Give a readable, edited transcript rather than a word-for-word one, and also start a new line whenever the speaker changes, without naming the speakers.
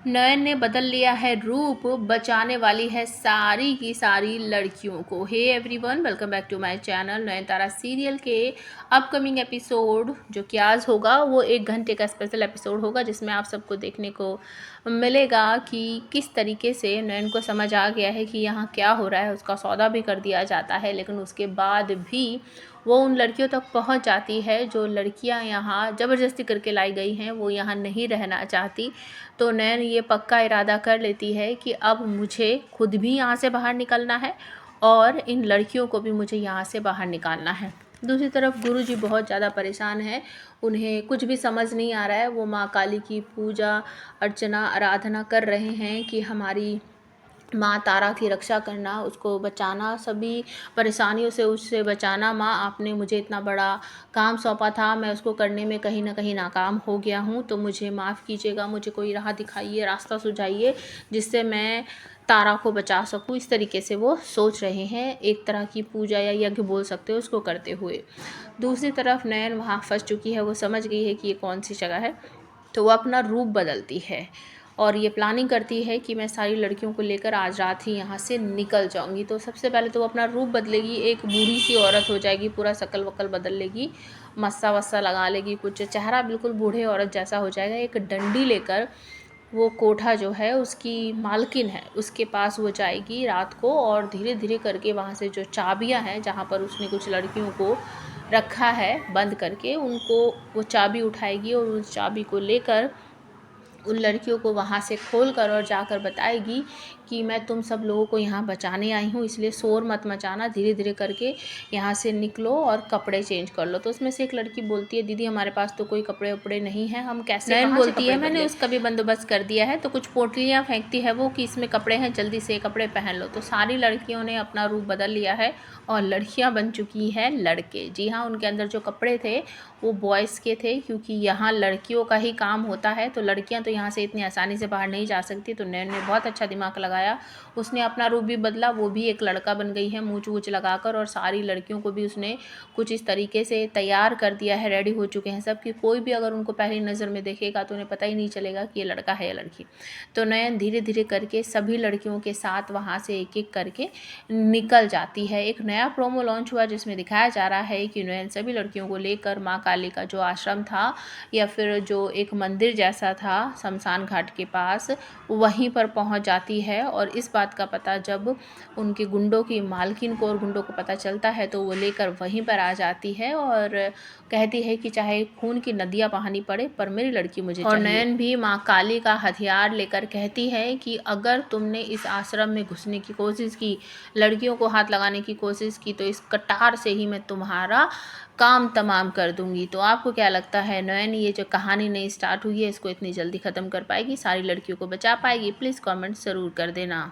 नयन ने बदल लिया है रूप, बचाने वाली है सारी की सारी लड़कियों को। Hey everyone, welcome back to my channel. Nayanthara serial के अपकमिंग एपिसोड जो कि आज होगा वो 1 घंटे का स्पेशल एपिसोड होगा, जिसमें आप सबको देखने को मिलेगा कि किस तरीके से नयन को समझ आ गया है कि यहाँ क्या हो रहा है। उसका सौदा भी कर दिया जाता है, लेकिन उसके बाद भी वो उन लड़कियों तक पहुँच जाती है जो लड़कियाँ यहाँ ज़बरदस्ती करके लाई गई हैं, वो यहाँ नहीं रहना चाहती। तो नयन ये पक्का इरादा कर लेती है कि अब मुझे खुद भी यहाँ से बाहर निकलना है और इन लड़कियों को भी मुझे यहाँ से बाहर निकालना है। दूसरी तरफ गुरुजी बहुत ज़्यादा परेशान है, उन्हें कुछ भी समझ नहीं आ रहा है। वो माँ काली की पूजा अर्चना आराधना कर रहे हैं कि हमारी माँ तारा की रक्षा करना, उसको बचाना, सभी परेशानियों से उससे बचाना। माँ, आपने मुझे इतना बड़ा काम सौंपा था, मैं उसको करने में कहीं ना कहीं नाकाम हो गया हूँ, तो मुझे माफ़ कीजिएगा। मुझे कोई राह दिखाइए, रास्ता सुझाइए जिससे मैं तारा को बचा सकूँ। इस तरीके से वो सोच रहे हैं, एक तरह की पूजा या यज्ञ बोल सकते हो उसको करते हुए। दूसरी तरफ नयन वहाँ फंस चुकी है, वो समझ गई है कि ये कौन सी जगह है, तो वो अपना रूप बदलती है और ये प्लानिंग करती है कि मैं सारी लड़कियों को लेकर आज रात ही यहाँ से निकल जाऊँगी। तो सबसे पहले तो वो अपना रूप बदलेगी, एक बूढ़ी सी औरत हो जाएगी, पूरा शकल वकल बदल लेगी, मस्सा वस्सा लगा लेगी, कुछ चेहरा बिल्कुल बूढ़े औरत जैसा हो जाएगा। एक डंडी लेकर वो कोठा जो है उसकी मालकिन है उसके पास वो जाएगी रात को, और धीरे धीरे करके वहाँ से जो चाबियाँ हैं जहाँ पर उसने कुछ लड़कियों को रखा है बंद करके, उनको वो चाबी उठाएगी और उस चाबी को लेकर उन लड़कियों को वहाँ से खोल कर और जाकर बताएगी कि मैं तुम सब लोगों को यहाँ बचाने आई हूँ, इसलिए शोर मत मचाना, धीरे धीरे करके यहाँ से निकलो और कपड़े चेंज कर लो। तो उसमें से एक लड़की बोलती है, दीदी हमारे पास तो कोई कपड़े वपड़े नहीं हैं, हम कैसे नयन बोलती है, मैंने उसका भी बंदोबस्त कर दिया है। तो कुछ पोटलियाँ फेंकती है वो कि इसमें कपड़े हैं, जल्दी से कपड़े पहन लो। तो सारी लड़कियों ने अपना रूप बदल लिया है और लड़कियाँ बन चुकी हैं लड़के। जी हाँ, उनके अंदर जो कपड़े थे वो बॉयज़ के थे, क्योंकि यहाँ लड़कियों का ही काम होता है, तो लड़कियाँ तो यहाँ से इतनी आसानी से बाहर नहीं जा सकती। तो नयन ने बहुत अच्छा दिमाग लगाया, उसने अपना रूप भी बदला, वो भी एक लड़का बन गई है मूंछ वूछ लगाकर, और सारी लड़कियों को भी उसने कुछ इस तरीके से तैयार कर दिया है, रेडी हो चुके हैं सब, कि कोई भी अगर उनको पहली नज़र में देखेगा तो उन्हें पता ही नहीं चलेगा कि ये लड़का है या लड़की। तो नयन धीरे धीरे करके सभी लड़कियों के साथ वहाँ से एक एक करके निकल जाती है। एक नया प्रोमो लॉन्च हुआ जिसमें दिखाया जा रहा है कि नयन सभी लड़कियों को लेकर माँ काली का जो आश्रम था या फिर जो एक मंदिर जैसा था शमशान घाट के पास, वहीं पर पहुंच जाती है। और इस बात का पता जब उनके गुंडों की मालकिन को और गुंडों को पता चलता है तो वो लेकर वहीं पर आ जाती है और कहती है कि चाहे खून की नदियाँ बहानी पड़े पर मेरी लड़की मुझे चाहिए। और नयन भी माँ काली का हथियार लेकर कहती है कि अगर तुमने इस आश्रम में घुसने की कोशिश की, लड़कियों को हाथ लगाने की कोशिश की, तो इस कटार से ही मैं तुम्हारा काम तमाम कर दूंगी। तो आपको क्या लगता है, नयन ये जो कहानी नई स्टार्ट हुई है इसको इतनी जल्दी ख़त्म कर पाएगी, सारी लड़कियों को बचा पाएगी? प्लीज़ कमेंट ज़रूर कर देना।